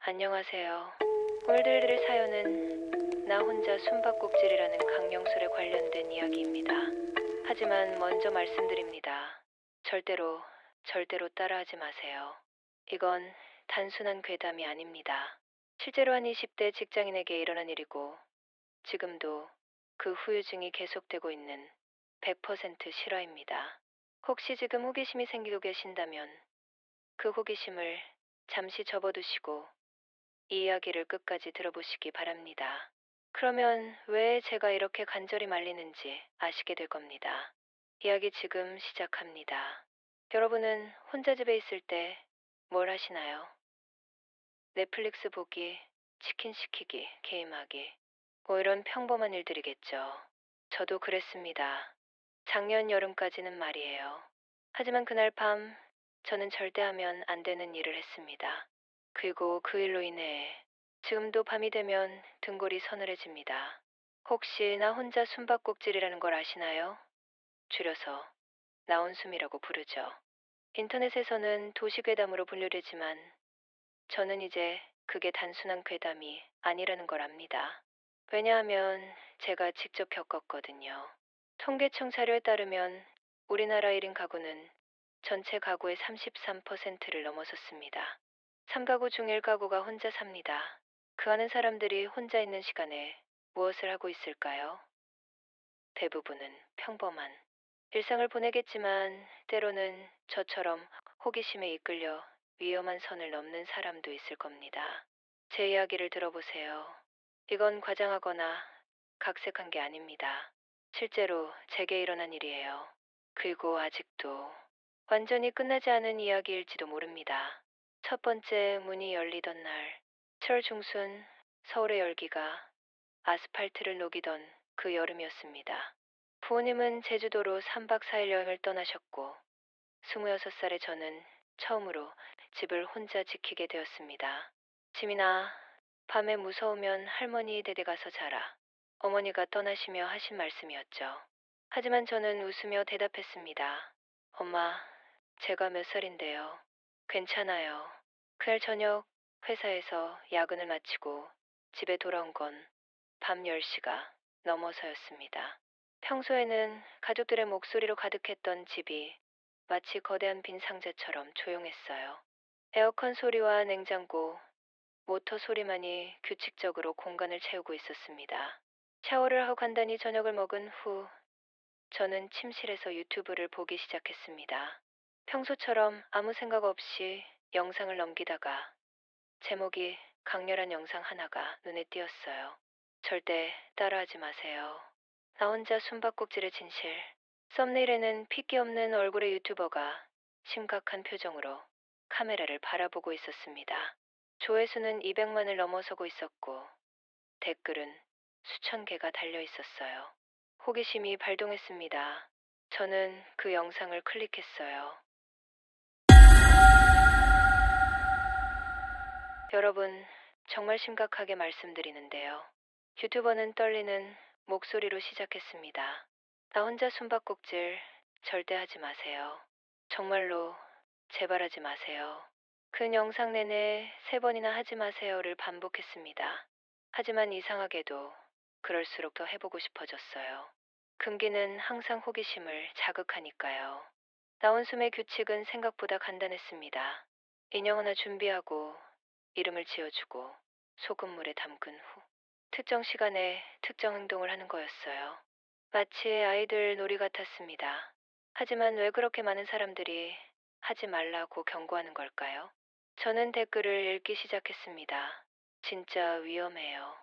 안녕하세요. 오늘 들을 사연은 나 혼자 숨바꼭질이라는 강령술에 관련된 이야기입니다. 하지만 먼저 말씀드립니다. 절대로 따라하지 마세요. 이건 단순한 괴담이 아닙니다. 실제로 한 20대 직장인에게 일어난 일이고 지금도 그 후유증이 계속되고 있는 100% 실화입니다. 혹시 지금 호기심이 생기고 계신다면 그 호기심을 잠시 접어두시고 이 이야기를 끝까지 들어보시기 바랍니다. 그러면 왜 제가 이렇게 간절히 말리는지 아시게 될 겁니다. 이야기 지금 시작합니다. 여러분은 혼자 집에 있을 때 뭘 하시나요? 넷플릭스 보기, 치킨 시키기, 게임하기, 뭐 이런 평범한 일들이겠죠. 저도 그랬습니다. 작년 여름까지는 말이에요. 하지만 그날 밤 저는 절대 하면 안 되는 일을 했습니다. 그리고 그 일로 인해 지금도 밤이 되면 등골이 서늘해집니다. 혹시 나 혼자 숨바꼭질이라는 걸 아시나요? 줄여서 나온숨이라고 부르죠. 인터넷에서는 도시괴담으로 분류되지만 저는 이제 그게 단순한 괴담이 아니라는 걸 압니다. 왜냐하면 제가 직접 겪었거든요. 통계청 자료에 따르면 우리나라 1인 가구는 전체 가구의 33%를 넘어섰습니다. 3가구 중 1가구가 혼자 삽니다. 그 많은 사람들이 혼자 있는 시간에 무엇을 하고 있을까요? 대부분은 평범한 일상을 보내겠지만 때로는 저처럼 호기심에 이끌려 위험한 선을 넘는 사람도 있을 겁니다. 제 이야기를 들어보세요. 이건 과장하거나 각색한 게 아닙니다. 실제로 제게 일어난 일이에요. 그리고 아직도 완전히 끝나지 않은 이야기일지도 모릅니다. 첫 번째 문이 열리던 날, 7월 중순 서울의 열기가 아스팔트를 녹이던 그 여름이었습니다. 부모님은 제주도로 3박 4일 여행을 떠나셨고 26살의 저는 처음으로 집을 혼자 지키게 되었습니다. 지민아, 밤에 무서우면 할머니 댁에 가서 자라. 어머니가 떠나시며 하신 말씀이었죠. 하지만 저는 웃으며 대답했습니다. 엄마, 제가 몇 살인데요. 괜찮아요. 그날 저녁 회사에서 야근을 마치고 집에 돌아온 건 밤 10시가 넘어서였습니다. 평소에는 가족들의 목소리로 가득했던 집이 마치 거대한 빈 상자처럼 조용했어요. 에어컨 소리와 냉장고, 모터 소리만이 규칙적으로 공간을 채우고 있었습니다. 샤워를 하고 간단히 저녁을 먹은 후 저는 침실에서 유튜브를 보기 시작했습니다. 평소처럼 아무 생각 없이 영상을 넘기다가 제목이 강렬한 영상 하나가 눈에 띄었어요. 절대 따라하지 마세요. 나 혼자 숨바꼭질의 진실. 썸네일에는 핏기 없는 얼굴의 유튜버가 심각한 표정으로 카메라를 바라보고 있었습니다. 조회수는 200만을 넘어서고 있었고 댓글은 수천 개가 달려 있었어요. 호기심이 발동했습니다. 저는 그 영상을 클릭했어요. 여러분, 정말 심각하게 말씀드리는데요. 유튜버는 떨리는 목소리로 시작했습니다. 나 혼자 숨바꼭질 절대 하지 마세요. 정말로 제발 하지 마세요. 그 영상 내내 3번이나 하지 마세요를 반복했습니다. 하지만 이상하게도 그럴수록 더 해보고 싶어졌어요. 금기는 항상 호기심을 자극하니까요. 나온숨의 규칙은 생각보다 간단했습니다. 인형 하나 준비하고 이름을 지어주고 소금물에 담근 후 특정 시간에 특정 행동을 하는 거였어요. 마치 아이들 놀이 같았습니다. 하지만 왜 그렇게 많은 사람들이 하지 말라고 경고하는 걸까요? 저는 댓글을 읽기 시작했습니다. 진짜 위험해요.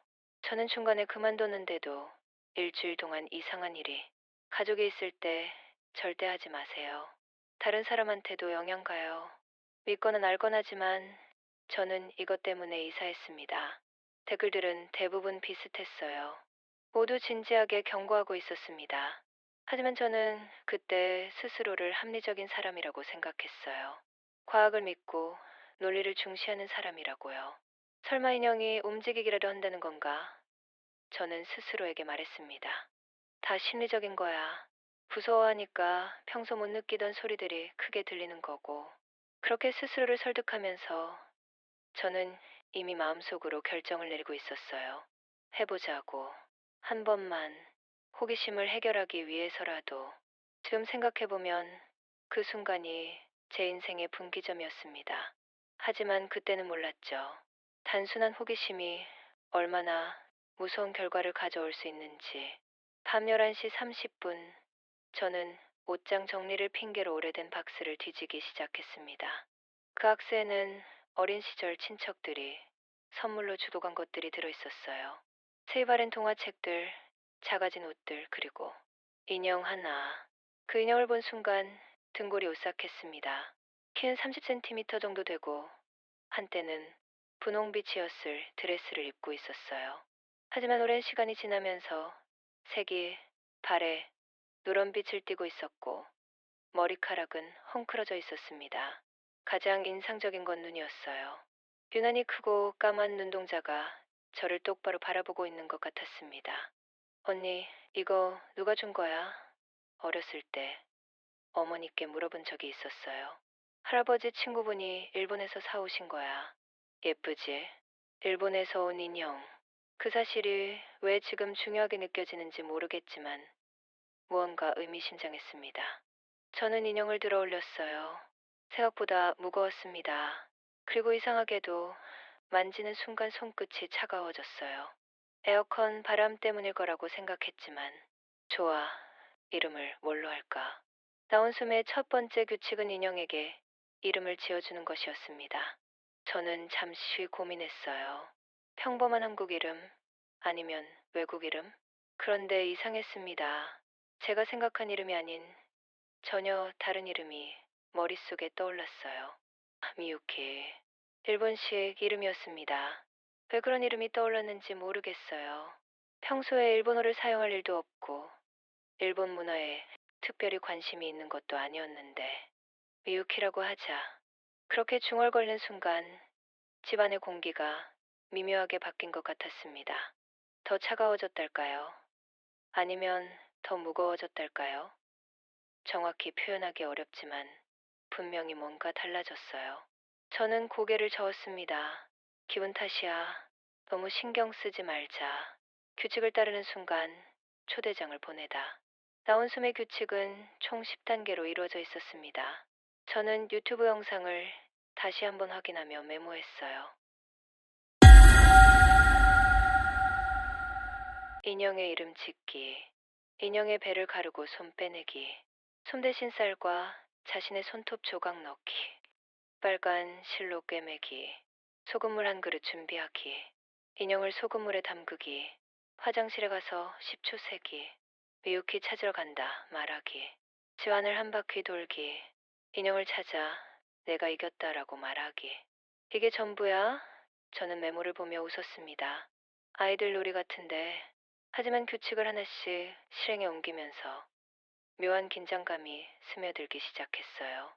저는 중간에 그만뒀는데도 일주일 동안 이상한 일이. 가족이 있을 때 절대 하지 마세요. 다른 사람한테도 영향 가요. 믿거나 말거나 하지만 저는 이것 때문에 이사했습니다. 댓글들은 대부분 비슷했어요. 모두 진지하게 경고하고 있었습니다. 하지만 저는 그때 스스로를 합리적인 사람이라고 생각했어요. 과학을 믿고 논리를 중시하는 사람이라고요. 설마 인형이 움직이기라도 한다는 건가? 저는 스스로에게 말했습니다. 다 심리적인 거야. 무서워하니까 평소 못 느끼던 소리들이 크게 들리는 거고. 그렇게 스스로를 설득하면서 저는 이미 마음속으로 결정을 내리고 있었어요. 해보자고. 한 번만 호기심을 해결하기 위해서라도. 지금 생각해보면 그 순간이 제 인생의 분기점이었습니다. 하지만 그때는 몰랐죠. 단순한 호기심이 얼마나 무서운 결과를 가져올 수 있는지. 밤 11시 30분, 저는 옷장 정리를 핑계로 오래된 박스를 뒤지기 시작했습니다. 그 박스에는 어린 시절 친척들이 선물로 주고 간 것들이 들어있었어요. 세입 바른 동화책들, 작아진 옷들, 그리고 인형 하나. 그 인형을 본 순간 등골이 오싹했습니다. 키는 30cm 정도 되고 한때는 분홍빛이었을 드레스를 입고 있었어요. 하지만 오랜 시간이 지나면서 색이 발에 누런빛을 띠고 있었고 머리카락은 헝클어져 있었습니다. 가장 인상적인 건 눈이었어요. 유난히 크고 까만 눈동자가 저를 똑바로 바라보고 있는 것 같았습니다. 언니, 이거 누가 준 거야? 어렸을 때 어머니께 물어본 적이 있었어요. 할아버지 친구분이 일본에서 사오신 거야. 예쁘지? 일본에서 온 인형. 그 사실이 왜 지금 중요하게 느껴지는지 모르겠지만 무언가 의미심장했습니다. 저는 인형을 들어 올렸어요. 생각보다 무거웠습니다. 그리고 이상하게도 만지는 순간 손끝이 차가워졌어요. 에어컨 바람 때문일 거라고 생각했지만 좋아, 이름을 뭘로 할까? 나온숨의 첫 번째 규칙은 인형에게 이름을 지어주는 것이었습니다. 저는 잠시 고민했어요. 평범한 한국 이름? 아니면 외국 이름? 그런데 이상했습니다. 제가 생각한 이름이 아닌 전혀 다른 이름이 머릿속에 떠올랐어요. 미유키. 일본식 이름이었습니다. 왜 그런 이름이 떠올랐는지 모르겠어요. 평소에 일본어를 사용할 일도 없고 일본 문화에 특별히 관심이 있는 것도 아니었는데 미유키라고 하자. 그렇게 중얼거리는 순간 집안의 공기가 미묘하게 바뀐 것 같았습니다. 더 차가워졌달까요? 아니면 더 무거워졌달까요? 정확히 표현하기 어렵지만 분명히 뭔가 달라졌어요. 저는 고개를 저었습니다. 기분 탓이야. 너무 신경 쓰지 말자. 규칙을 따르는 순간 초대장을 보내다. 나온숨의 규칙은 총 10단계로 이루어져 있었습니다. 저는 유튜브 영상을 다시 한번 확인하며 메모했어요. 인형의 이름 짓기, 인형의 배를 가르고 손 빼내기, 손 대신 쌀과 자신의 손톱 조각 넣기, 빨간 실로 꿰매기, 소금물 한 그릇 준비하기, 인형을 소금물에 담그기, 화장실에 가서 10초 세기, 미유키 찾으러 간다 말하기, 집안을 한 바퀴 돌기, 인형을 찾아 내가 이겼다라고 말하기. 이게 전부야? 저는 메모를 보며 웃었습니다. 아이들 놀이 같은데. 하지만 규칙을 하나씩 실행에 옮기면서 묘한 긴장감이 스며들기 시작했어요.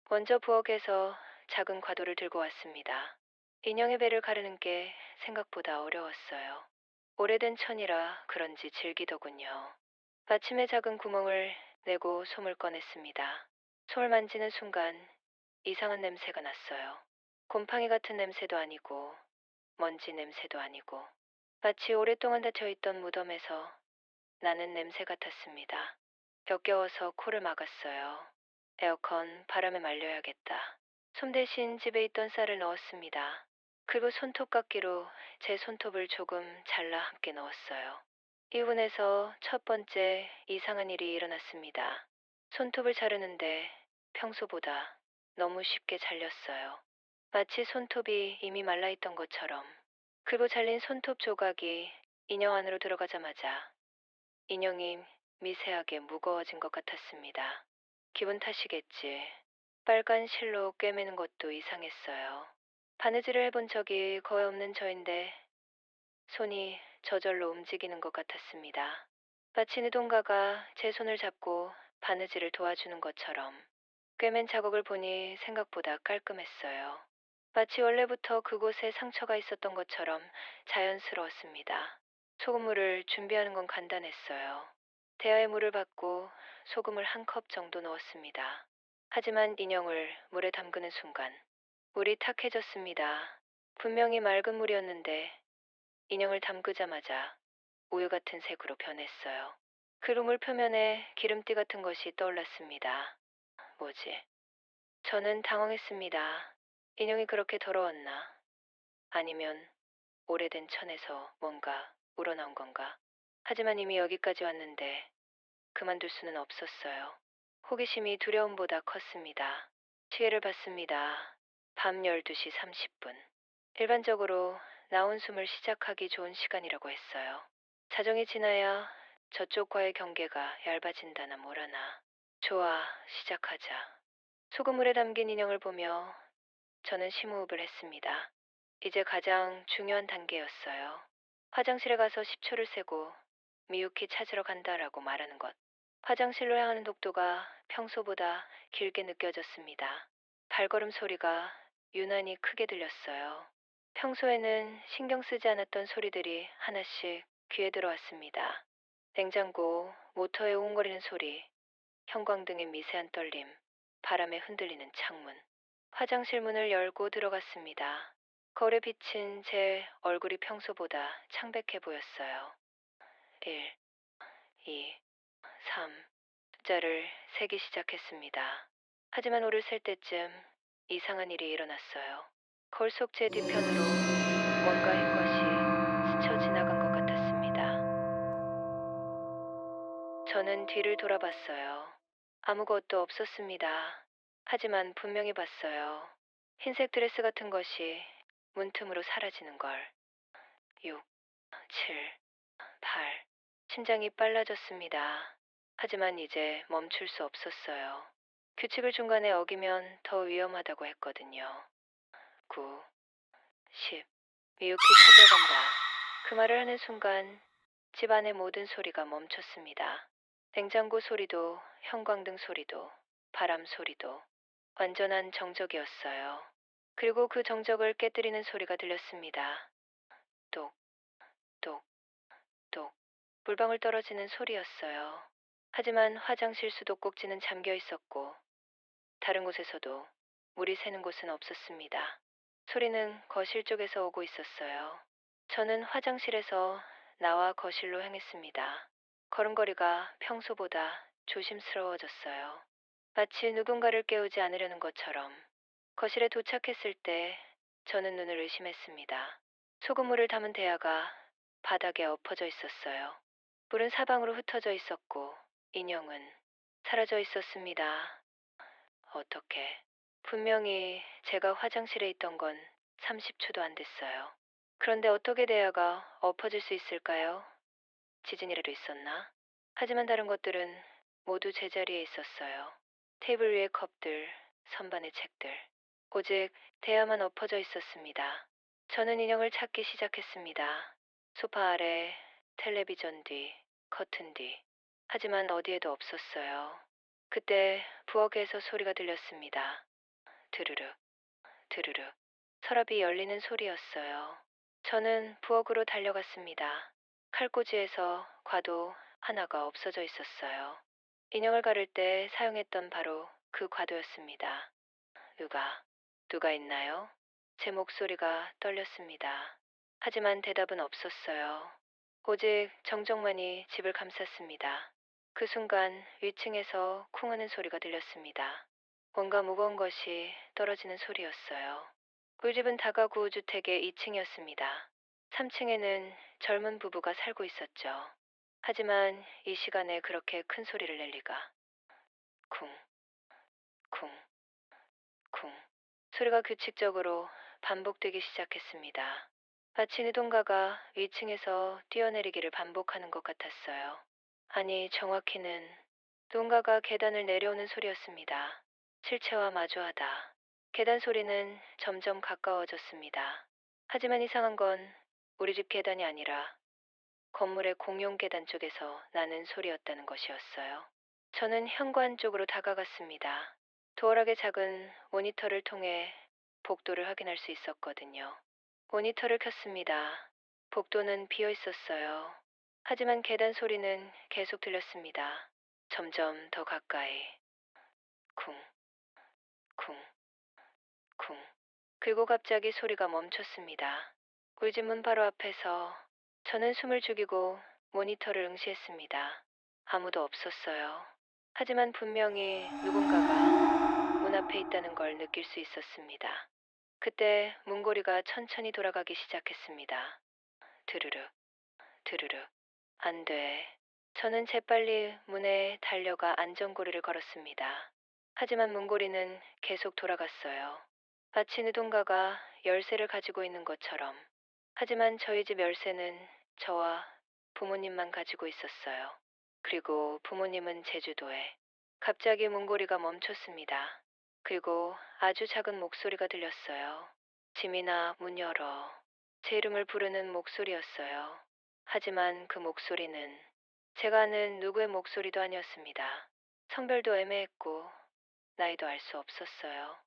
먼저 부엌에서 작은 과도를 들고 왔습니다. 인형의 배를 가르는 게 생각보다 어려웠어요. 오래된 천이라 그런지 질기더군요. 받침의 작은 구멍을 내고 솜을 꺼냈습니다. 솜을 만지는 순간 이상한 냄새가 났어요. 곰팡이 같은 냄새도 아니고 먼지 냄새도 아니고 마치 오랫동안 닫혀있던 무덤에서 나는 냄새 같았습니다. 역겨워서 코를 막았어요. 에어컨 바람에 말려야겠다. 솜 대신 집에 있던 쌀을 넣었습니다. 그리고 손톱깎이로 제 손톱을 조금 잘라 함께 넣었어요. 이분에서 첫 번째 이상한 일이 일어났습니다. 손톱을 자르는데 평소보다 너무 쉽게 잘렸어요. 마치 손톱이 이미 말라있던 것처럼. 그리고 잘린 손톱 조각이 인형 안으로 들어가자마자 인형이 미세하게 무거워진 것 같았습니다. 기분 탓이겠지. 빨간 실로 꿰매는 것도 이상했어요. 바느질을 해본 적이 거의 없는 저인데 손이 저절로 움직이는 것 같았습니다. 마치 누군가가 제 손을 잡고 바느질을 도와주는 것처럼. 꿰맨 자국을 보니 생각보다 깔끔했어요. 마치 원래부터 그곳에 상처가 있었던 것처럼 자연스러웠습니다. 소금물을 준비하는 건 간단했어요. 대야에 물을 받고 소금을 한 컵 정도 넣었습니다. 하지만 인형을 물에 담그는 순간 물이 탁해졌습니다. 분명히 맑은 물이었는데 인형을 담그자마자 우유 같은 색으로 변했어요. 그리고 물 표면에 기름띠 같은 것이 떠올랐습니다. 뭐지? 저는 당황했습니다. 인형이 그렇게 더러웠나? 아니면 오래된 천에서 뭔가 우러나온 건가? 하지만 이미 여기까지 왔는데 그만둘 수는 없었어요. 호기심이 두려움보다 컸습니다. 시계를 봤습니다. 밤 12시 30분. 일반적으로 나온 숨을 시작하기 좋은 시간이라고 했어요. 자정이 지나야 저쪽과의 경계가 얇아진다나 뭐라나. 좋아, 시작하자. 소금물에 담긴 인형을 보며 저는 심호흡을 했습니다. 이제 가장 중요한 단계였어요. 화장실에 가서 10초를 세고 미유키 찾으러 간다라고 말하는 것. 화장실로 향하는 독도가 평소보다 길게 느껴졌습니다. 발걸음 소리가 유난히 크게 들렸어요. 평소에는 신경 쓰지 않았던 소리들이 하나씩 귀에 들어왔습니다. 냉장고, 모터의 웅거리는 소리, 형광등의 미세한 떨림, 바람에 흔들리는 창문. 화장실 문을 열고 들어갔습니다. 거울에 비친 제 얼굴이 평소보다 창백해 보였어요. 1, 2, 3. 숫자를 세기 시작했습니다. 하지만 오를 셀 때쯤 이상한 일이 일어났어요. 거울 속 제 뒤편으로 뭔가의 것이 스쳐 지나간 것 같았습니다. 저는 뒤를 돌아봤어요. 아무것도 없었습니다. 하지만 분명히 봤어요. 흰색 드레스 같은 것이 문틈으로 사라지는 걸. 6, 7, 8. 심장이 빨라졌습니다. 하지만 이제 멈출 수 없었어요. 규칙을 중간에 어기면 더 위험하다고 했거든요. 9, 10. 미유키 찾아간다. 그 말을 하는 순간 집 안의 모든 소리가 멈췄습니다. 냉장고 소리도, 형광등 소리도, 바람 소리도 완전한 정적이었어요. 그리고 그 정적을 깨뜨리는 소리가 들렸습니다. 똑, 똑, 똑. 물방울 떨어지는 소리였어요. 하지만 화장실 수도꼭지는 잠겨 있었고 다른 곳에서도 물이 새는 곳은 없었습니다. 소리는 거실 쪽에서 오고 있었어요. 저는 화장실에서 나와 거실로 향했습니다. 걸음걸이가 평소보다 조심스러워졌어요. 마치 누군가를 깨우지 않으려는 것처럼. 거실에 도착했을 때 저는 눈을 의심했습니다. 소금물을 담은 대야가 바닥에 엎어져 있었어요. 물은 사방으로 흩어져 있었고 인형은 사라져 있었습니다. 어떻게? 분명히 제가 화장실에 있던 건 30초도 안 됐어요. 그런데 어떻게 대야가 엎어질 수 있을까요? 지진이라도 있었나? 하지만 다른 것들은 모두 제자리에 있었어요. 테이블 위의 컵들, 선반의 책들. 오직 대야만 엎어져 있었습니다. 저는 인형을 찾기 시작했습니다. 소파 아래, 텔레비전 뒤, 커튼 뒤. 하지만 어디에도 없었어요. 그때 부엌에서 소리가 들렸습니다. 드르륵, 드르륵. 서랍이 열리는 소리였어요. 저는 부엌으로 달려갔습니다. 칼꽂이에서 과도 하나가 없어져 있었어요. 인형을 가를 때 사용했던 바로 그 과도였습니다. 누가 있나요? 제 목소리가 떨렸습니다. 하지만 대답은 없었어요. 오직 정적만이 집을 감쌌습니다. 그 순간 위층에서 쿵 하는 소리가 들렸습니다. 뭔가 무거운 것이 떨어지는 소리였어요. 우리 집은 다가구 주택의 2층이었습니다. 3층에는 젊은 부부가 살고 있었죠. 하지만 이 시간에 그렇게 큰 소리를 낼 리가. 쿵, 쿵, 쿵. 소리가 규칙적으로 반복되기 시작했습니다. 마치 누군가가 위층에서 뛰어내리기를 반복하는 것 같았어요. 아니, 정확히는 누군가가 계단을 내려오는 소리였습니다. 실체와 마주하다. 계단 소리는 점점 가까워졌습니다. 하지만 이상한 건 우리 집 계단이 아니라 건물의 공용 계단 쪽에서 나는 소리였다는 것이었어요. 저는 현관 쪽으로 다가갔습니다. 도어락의 작은 모니터를 통해 복도를 확인할 수 있었거든요. 모니터를 켰습니다. 복도는 비어 있었어요. 하지만 계단 소리는 계속 들렸습니다. 점점 더 가까이. 쿵, 쿵, 쿵. 그리고 갑자기 소리가 멈췄습니다. 꿀집 문 바로 앞에서 저는 숨을 죽이고 모니터를 응시했습니다. 아무도 없었어요. 하지만 분명히 누군가가 문 앞에 있다는 걸 느낄 수 있었습니다. 그때 문고리가 천천히 돌아가기 시작했습니다. 드르르, 드르르. 안 돼. 저는 재빨리 문에 달려가 안전고리를 걸었습니다. 하지만 문고리는 계속 돌아갔어요. 마치 누군가가 열쇠를 가지고 있는 것처럼. 하지만 저희 집 열쇠는 저와 부모님만 가지고 있었어요. 그리고 부모님은 제주도에. 갑자기 문고리가 멈췄습니다. 그리고 아주 작은 목소리가 들렸어요. 지민아, 문 열어. 제 이름을 부르는 목소리였어요. 하지만 그 목소리는 제가 아는 누구의 목소리도 아니었습니다. 성별도 애매했고 나이도 알 수 없었어요.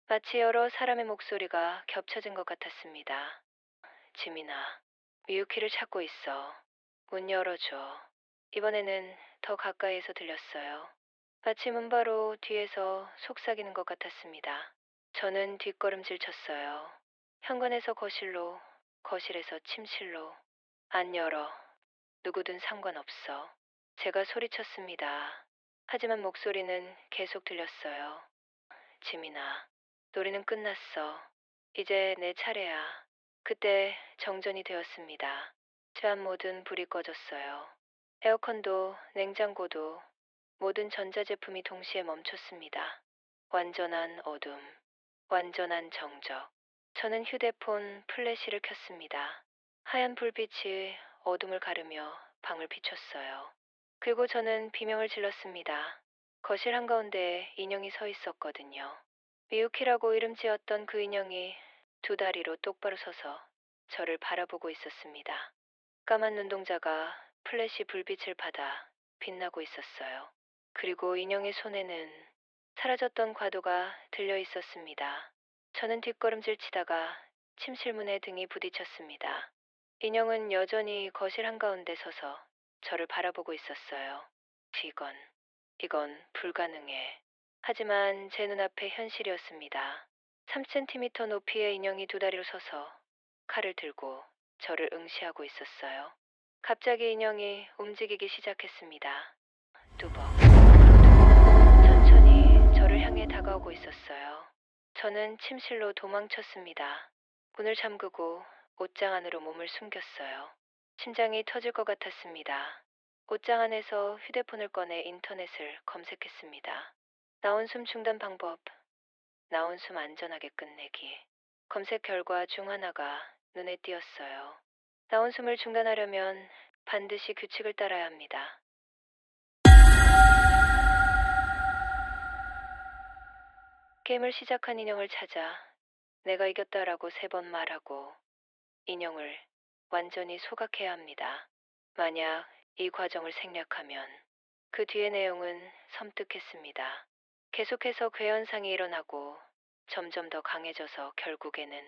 마치 여러 사람의 목소리가 겹쳐진 것 같았습니다. 지민아, 미유키를 찾고 있어. 문 열어줘. 이번에는 더 가까이에서 들렸어요. 마치 문 바로 뒤에서 속삭이는 것 같았습니다. 저는 뒷걸음질 쳤어요. 현관에서 거실로, 거실에서 침실로. 안 열어. 누구든 상관없어. 제가 소리쳤습니다. 하지만 목소리는 계속 들렸어요. 지민아, 놀이는 끝났어. 이제 내 차례야. 그때 정전이 되었습니다. 집 안 모든 불이 꺼졌어요. 에어컨도 냉장고도 모든 전자제품이 동시에 멈췄습니다. 완전한 어둠, 완전한 정적. 저는 휴대폰 플래시를 켰습니다. 하얀 불빛이 어둠을 가르며 방을 비췄어요. 그리고 저는 비명을 질렀습니다. 거실 한가운데에 인형이 서 있었거든요. 미유키라고 이름 지었던 그 인형이 두 다리로 똑바로 서서 저를 바라보고 있었습니다. 까만 눈동자가 플래시 불빛을 받아 빛나고 있었어요. 그리고 인형의 손에는 사라졌던 과도가 들려 있었습니다. 저는 뒷걸음질 치다가 침실문에 등이 부딪혔습니다. 인형은 여전히 거실 한가운데 서서 저를 바라보고 있었어요. 이건 불가능해. 하지만 제 눈앞에 현실이었습니다. 3cm 높이의 인형이 두 다리로 서서 칼을 들고 저를 응시하고 있었어요. 갑자기 인형이 움직이기 시작했습니다. 뚜벅, 천천히 저를 향해 다가오고 있었어요. 저는 침실로 도망쳤습니다. 문을 잠그고 옷장 안으로 몸을 숨겼어요. 심장이 터질 것 같았습니다. 옷장 안에서 휴대폰을 꺼내 인터넷을 검색했습니다. 나온 숨 중단 방법, 나온 숨 안전하게 끝내기. 검색 결과 중 하나가 눈에 띄었어요. 나온 숨을 중단하려면 반드시 규칙을 따라야 합니다. 게임을 시작한 인형을 찾아 내가 이겼다라고 3번 말하고 인형을 완전히 소각해야 합니다. 만약 이 과정을 생략하면 그 뒤의 내용은 섬뜩했습니다. 계속해서 괴현상이 일어나고 점점 더 강해져서 결국에는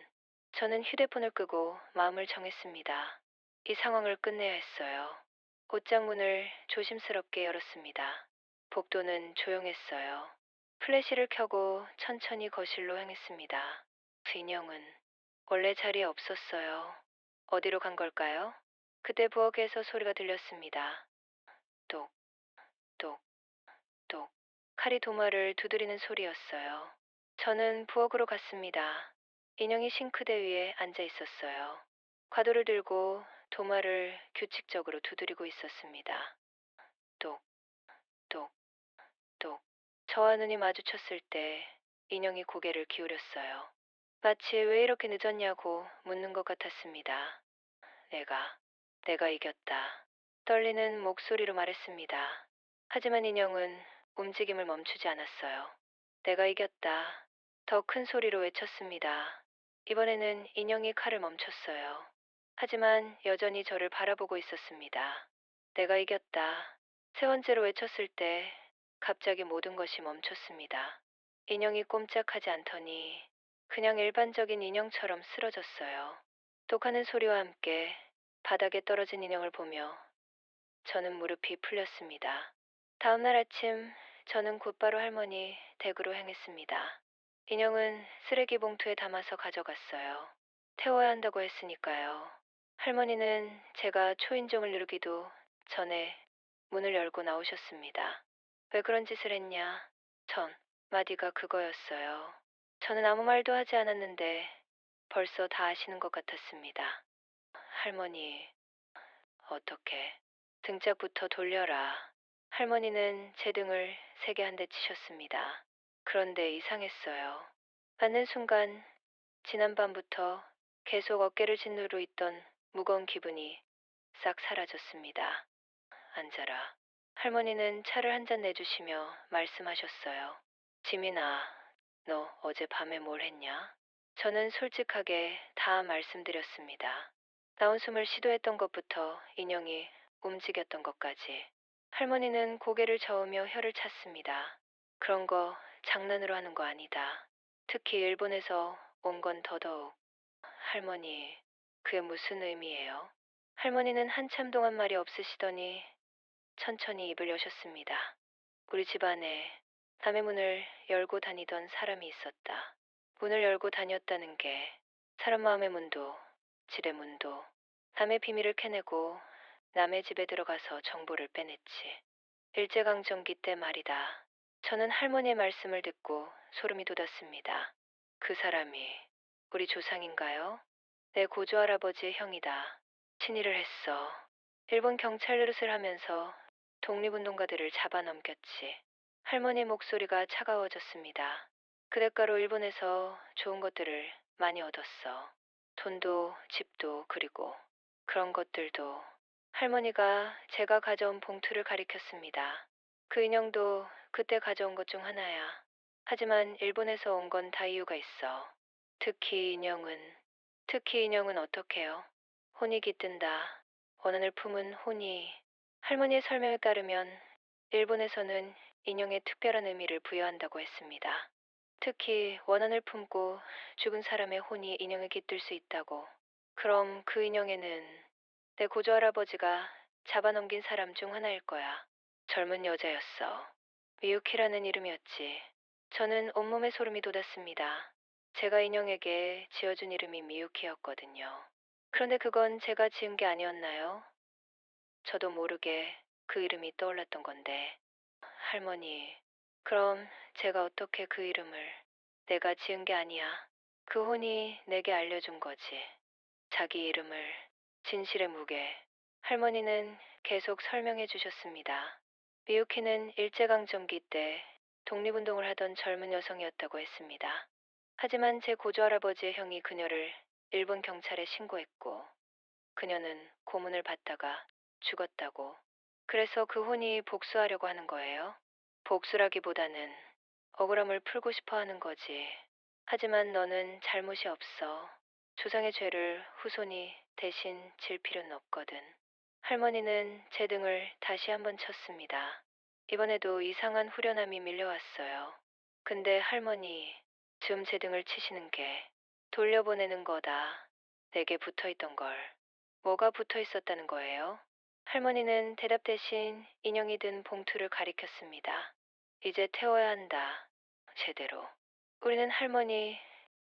저는 휴대폰을 끄고 마음을 정했습니다. 이 상황을 끝내야 했어요. 옷장 문을 조심스럽게 열었습니다. 복도는 조용했어요. 플래시를 켜고 천천히 거실로 향했습니다. 그 인형은 원래 자리에 없었어요. 어디로 간 걸까요? 그때 부엌에서 소리가 들렸습니다. 똑, 똑, 똑. 칼이 도마를 두드리는 소리였어요. 저는 부엌으로 갔습니다. 인형이 싱크대 위에 앉아 있었어요. 과도를 들고 도마를 규칙적으로 두드리고 있었습니다. 똑, 똑, 똑. 저와 눈이 마주쳤을 때 인형이 고개를 기울였어요. 마치 왜 이렇게 늦었냐고 묻는 것 같았습니다. 내가, 내가 이겼다. 떨리는 목소리로 말했습니다. 하지만 인형은 움직임을 멈추지 않았어요. 내가 이겼다. 더 큰 소리로 외쳤습니다. 이번에는 인형이 칼을 멈췄어요. 하지만 여전히 저를 바라보고 있었습니다. 내가 이겼다. 세 번째로 외쳤을 때 갑자기 모든 것이 멈췄습니다. 인형이 꼼짝하지 않더니 그냥 일반적인 인형처럼 쓰러졌어요. 독하는 소리와 함께 바닥에 떨어진 인형을 보며 저는 무릎이 풀렸습니다. 다음 날 아침 저는 곧바로 할머니 댁으로 향했습니다. 인형은 쓰레기 봉투에 담아서 가져갔어요. 태워야 한다고 했으니까요. 할머니는 제가 초인종을 누르기도 전에 문을 열고 나오셨습니다. 왜 그런 짓을 했냐? 전 마디가 그거였어요. 저는 아무 말도 하지 않았는데 벌써 다 아시는 것 같았습니다. 할머니, 어떻게? 등짝부터 돌려라. 할머니는 제 등을 세게 한 대 치셨습니다. 그런데 이상했어요. 맞는 순간 지난밤부터 계속 어깨를 짓누르고 있던 무거운 기분이 싹 사라졌습니다. 앉아라. 할머니는 차를 한 잔 내주시며 말씀하셨어요. 지민아, 너 어젯밤에 뭘 했냐? 저는 솔직하게 다 말씀드렸습니다. 나온 숨을 시도했던 것부터 인형이 움직였던 것까지. 할머니는 고개를 저으며 혀를 찼습니다. 그런 거 장난으로 하는 거 아니다. 특히 일본에서 온 건 더더욱. 할머니, 그게 무슨 의미예요? 할머니는 한참 동안 말이 없으시더니 천천히 입을 여셨습니다. 우리 집안에 남의 문을 열고 다니던 사람이 있었다. 문을 열고 다녔다는 게 사람 마음의 문도, 집의 문도, 남의 비밀을 캐내고 남의 집에 들어가서 정보를 빼냈지. 일제강점기 때 말이다. 저는 할머니의 말씀을 듣고 소름이 돋았습니다. 그 사람이 우리 조상인가요? 내 고조할아버지의 형이다. 친일을 했어. 일본 경찰 노릇을 하면서 독립운동가들을 잡아넘겼지. 할머니의 목소리가 차가워졌습니다. 그 대가로 일본에서 좋은 것들을 많이 얻었어. 돈도 집도 그리고 그런 것들도. 할머니가 제가 가져온 봉투를 가리켰습니다. 그 인형도 그때 가져온 것 중 하나야. 하지만 일본에서 온 건 다 이유가 있어. 특히 인형은 어떻게요? 혼이 깃든다. 원한을 품은 혼이. 할머니의 설명에 따르면 일본에서는 인형에 특별한 의미를 부여한다고 했습니다. 특히 원한을 품고 죽은 사람의 혼이 인형에 깃들 수 있다고. 그럼 그 인형에는 내 고조할아버지가 잡아넘긴 사람 중 하나일 거야. 젊은 여자였어. 미유키라는 이름이었지. 저는 온몸에 소름이 돋았습니다. 제가 인형에게 지어준 이름이 미유키였거든요. 그런데 그건 제가 지은 게 아니었나요? 저도 모르게 그 이름이 떠올랐던 건데. 할머니, 그럼 제가 어떻게 그 이름을 내가 지은 게 아니야. 그 혼이 내게 알려준 거지. 자기 이름을, 진실의 무게. 할머니는 계속 설명해 주셨습니다. 미유키는 일제강점기 때 독립운동을 하던 젊은 여성이었다고 했습니다. 하지만 제 고조할아버지의 형이 그녀를 일본 경찰에 신고했고, 그녀는 고문을 받다가 죽었다고. 그래서 그 혼이 복수하려고 하는 거예요? 복수라기보다는 억울함을 풀고 싶어 하는 거지. 하지만 너는 잘못이 없어. 조상의 죄를 후손이 대신 질 필요는 없거든. 할머니는 제 등을 다시 한번 쳤습니다. 이번에도 이상한 후련함이 밀려왔어요. 근데 할머니, 지금 제 등을 치시는 게 돌려보내는 거다. 내게 붙어있던 걸. 뭐가 붙어있었다는 거예요? 할머니는 대답 대신 인형이 든 봉투를 가리켰습니다. 이제 태워야 한다. 제대로. 우리는 할머니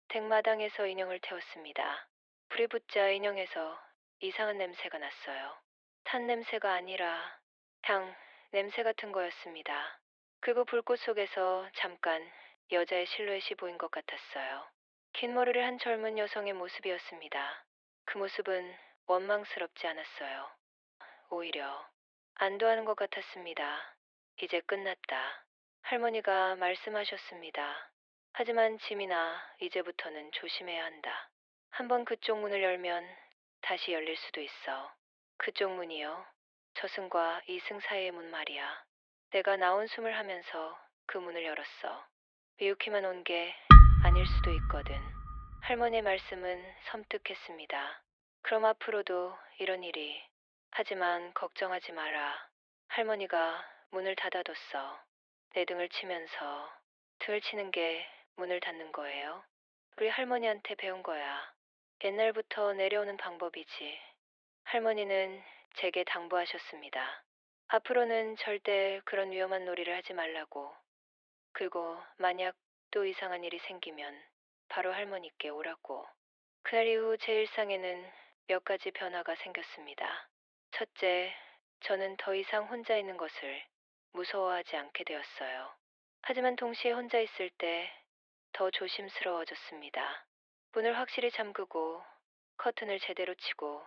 댁마당에서 인형을 태웠습니다. 불이 붙자 인형에서 이상한 냄새가 났어요. 탄 냄새가 아니라 향, 냄새 같은 거였습니다. 그리고 불꽃 속에서 잠깐 여자의 실루엣이 보인 것 같았어요. 긴 머리를 한 젊은 여성의 모습이었습니다. 그 모습은 원망스럽지 않았어요. 오히려 안도하는 것 같았습니다. 이제 끝났다. 할머니가 말씀하셨습니다. 하지만 지민아, 이제부터는 조심해야 한다. 한번 그쪽 문을 열면 다시 열릴 수도 있어. 그쪽 문이요? 저승과 이승 사이의 문 말이야. 내가 나온 숨을 하면서 그 문을 열었어. 미유키만 온 게 아닐 수도 있거든. 할머니의 말씀은 섬뜩했습니다. 그럼 앞으로도 이런 일이. 하지만 걱정하지 마라. 할머니가 문을 닫아뒀어. 내 등을 치면서. 등을 치는 게 문을 닫는 거예요. 우리 할머니한테 배운 거야. 옛날부터 내려오는 방법이지. 할머니는 제게 당부하셨습니다. 앞으로는 절대 그런 위험한 놀이를 하지 말라고. 그리고 만약 또 이상한 일이 생기면 바로 할머니께 오라고. 그날 이후 제 일상에는 몇 가지 변화가 생겼습니다. 첫째, 저는 더 이상 혼자 있는 것을 무서워하지 않게 되었어요. 하지만 동시에 혼자 있을 때 더 조심스러워졌습니다. 문을 확실히 잠그고 커튼을 제대로 치고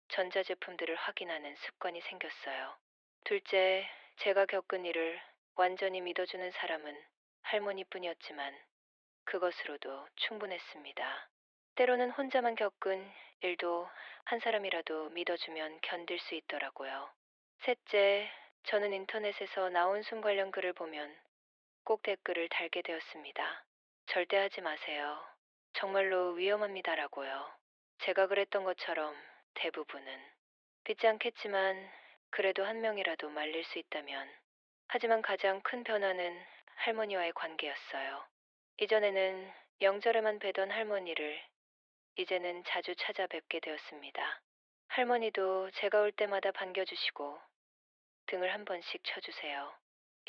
전자제품들을 확인하는 습관이 생겼어요. 둘째, 제가 겪은 일을 완전히 믿어주는 사람은 할머니뿐이었지만 그것으로도 충분했습니다. 때로는 혼자만 겪은 일도 한 사람이라도 믿어주면 견딜 수 있더라고요. 셋째, 저는 인터넷에서 나온숨 관련 글을 보면 꼭 댓글을 달게 되었습니다. 절대 하지 마세요. 정말로 위험합니다라고요. 제가 그랬던 것처럼 대부분은 믿지 않겠지만 그래도 한 명이라도 말릴 수 있다면. 하지만 가장 큰 변화는 할머니와의 관계였어요. 이전에는 명절에만 뵈던 할머니를 이제는 자주 찾아뵙게 되었습니다. 할머니도 제가 올 때마다 반겨주시고 등을 한 번씩 쳐주세요.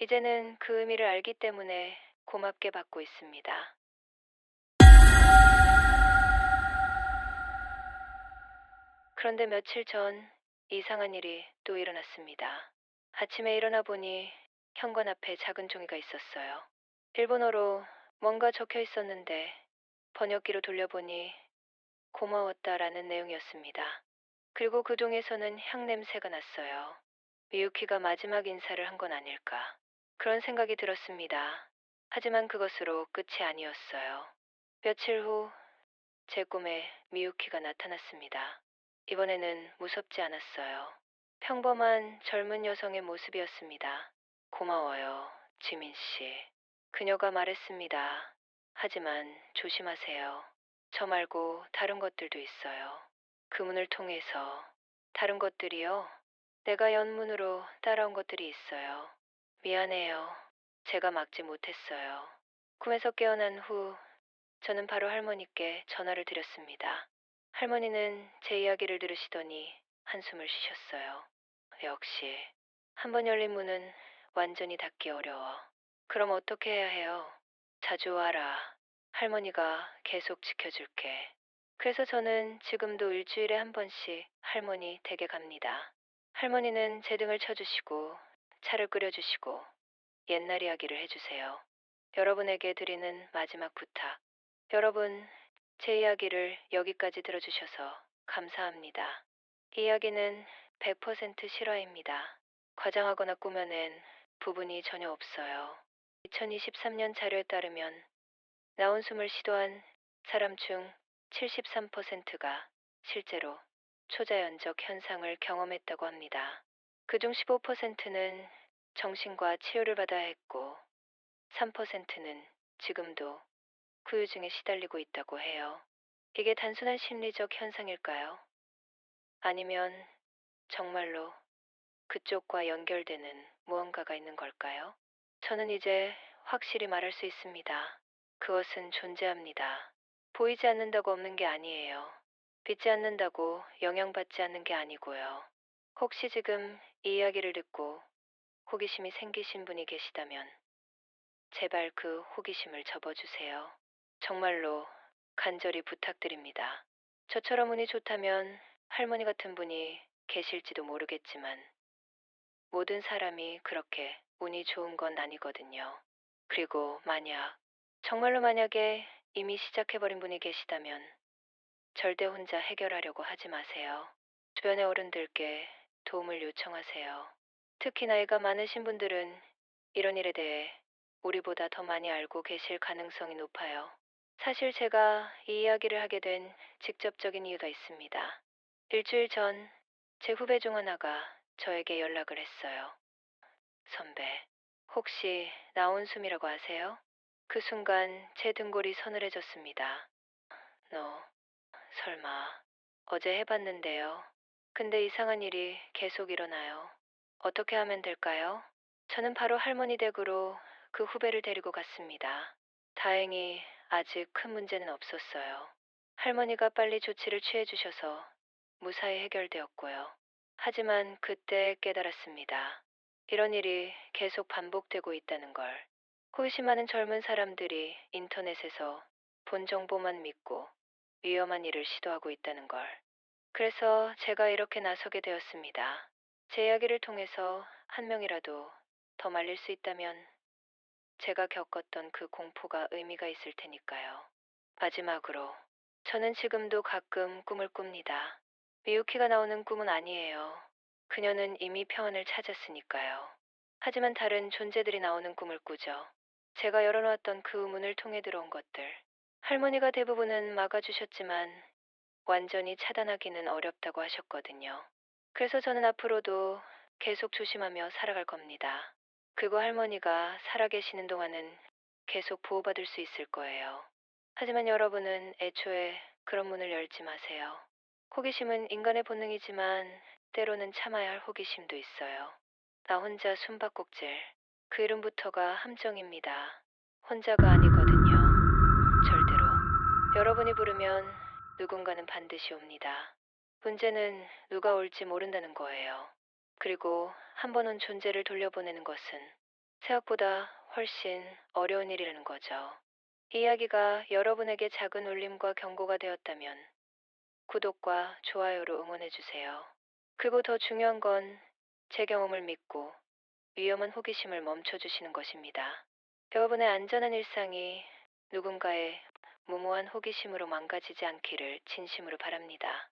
이제는 그 의미를 알기 때문에 고맙게 받고 있습니다. 그런데 며칠 전 이상한 일이 또 일어났습니다. 아침에 일어나 보니 현관 앞에 작은 종이가 있었어요. 일본어로 뭔가 적혀 있었는데 번역기로 돌려보니 고마웠다라는 내용이었습니다. 그리고 그 종에서는 향 냄새가 났어요. 미유키가 마지막 인사를 한 건 아닐까. 그런 생각이 들었습니다. 하지만 그것으로 끝이 아니었어요. 며칠 후 제 꿈에 미유키가 나타났습니다. 이번에는 무섭지 않았어요. 평범한 젊은 여성의 모습이었습니다. 고마워요, 지민 씨. 그녀가 말했습니다. 하지만 조심하세요. 저 말고 다른 것들도 있어요. 그 문을 통해서. 다른 것들이요? 내가 연문으로 따라온 것들이 있어요. 미안해요. 제가 막지 못했어요. 꿈에서 깨어난 후 저는 바로 할머니께 전화를 드렸습니다. 할머니는 제 이야기를 들으시더니 한숨을 쉬셨어요. 역시 한 번 열린 문은 완전히 닫기 어려워. 그럼 어떻게 해야 해요? 자주 와라. 할머니가 계속 지켜줄게. 그래서 저는 지금도 일주일에 한 번씩 할머니 댁에 갑니다. 할머니는 제 등을 쳐주시고 차를 끓여주시고 옛날 이야기를 해주세요. 여러분에게 드리는 마지막 부탁. 여러분, 제 이야기를 여기까지 들어주셔서 감사합니다. 이 이야기는 100% 실화입니다. 과장하거나 꾸며낸 부분이 전혀 없어요. 2023년 자료에 따르면 나온숨을 시도한 사람 중 73%가 실제로 초자연적 현상을 경험했다고 합니다. 그중 15%는 정신과 치료를 받아야 했고 3%는 지금도 후유증에 시달리고 있다고 해요. 이게 단순한 심리적 현상일까요? 아니면 정말로 그쪽과 연결되는 무언가가 있는 걸까요? 저는 이제 확실히 말할 수 있습니다. 그것은 존재합니다. 보이지 않는다고 없는 게 아니에요. 믿지 않는다고 영향받지 않는 게 아니고요. 혹시 지금 이 이야기를 듣고 호기심이 생기신 분이 계시다면 제발 그 호기심을 접어주세요. 정말로 간절히 부탁드립니다. 저처럼 운이 좋다면 할머니 같은 분이 계실지도 모르겠지만 모든 사람이 그렇게 운이 좋은 건 아니거든요. 그리고 정말로 만약에 이미 시작해버린 분이 계시다면 절대 혼자 해결하려고 하지 마세요. 주변의 어른들께 도움을 요청하세요. 특히 나이가 많으신 분들은 이런 일에 대해 우리보다 더 많이 알고 계실 가능성이 높아요. 사실 제가 이 이야기를 하게 된 직접적인 이유가 있습니다. 일주일 전 제 후배 중 하나가 저에게 연락을 했어요. 선배, 혹시 나온숨이라고 아세요? 그 순간 제 등골이 서늘해졌습니다. 너, 설마, 어제 해봤는데요. 근데 이상한 일이 계속 일어나요. 어떻게 하면 될까요? 저는 바로 할머니 댁으로 그 후배를 데리고 갔습니다. 다행히 아직 큰 문제는 없었어요. 할머니가 빨리 조치를 취해주셔서 무사히 해결되었고요. 하지만 그때 깨달았습니다. 이런 일이 계속 반복되고 있다는 걸. 호기심 많은 젊은 사람들이 인터넷에서 본 정보만 믿고 위험한 일을 시도하고 있다는 걸. 그래서 제가 이렇게 나서게 되었습니다. 제 이야기를 통해서 한 명이라도 더 말릴 수 있다면 제가 겪었던 그 공포가 의미가 있을 테니까요. 마지막으로, 저는 지금도 가끔 꿈을 꿉니다. 미유키가 나오는 꿈은 아니에요. 그녀는 이미 평안을 찾았으니까요. 하지만 다른 존재들이 나오는 꿈을 꾸죠. 제가 열어놓았던 그 문을 통해 들어온 것들. 할머니가 대부분은 막아주셨지만 완전히 차단하기는 어렵다고 하셨거든요. 그래서 저는 앞으로도 계속 조심하며 살아갈 겁니다. 그리고 할머니가 살아계시는 동안은 계속 보호받을 수 있을 거예요. 하지만 여러분은 애초에 그런 문을 열지 마세요. 호기심은 인간의 본능이지만 때로는 참아야 할 호기심도 있어요. 나 혼자 숨바꼭질. 그 이름부터가 함정입니다. 혼자가 아니거든요. 절대로. 여러분이 부르면 누군가는 반드시 옵니다. 문제는 누가 올지 모른다는 거예요. 그리고 한 번 온 존재를 돌려보내는 것은 생각보다 훨씬 어려운 일이라는 거죠. 이 이야기가 여러분에게 작은 울림과 경고가 되었다면 구독과 좋아요로 응원해주세요. 그리고 더 중요한 건 제 경험을 믿고 위험한 호기심을 멈춰주시는 것입니다. 여러분의 안전한 일상이 누군가의 무모한 호기심으로 망가지지 않기를 진심으로 바랍니다.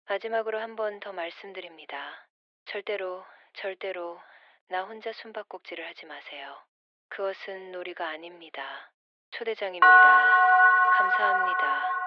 마지막으로 한 번 더 말씀드립니다. 절대로, 절대로 나 혼자 숨바꼭질을 하지 마세요. 그것은 놀이가 아닙니다. 초대장입니다. 감사합니다.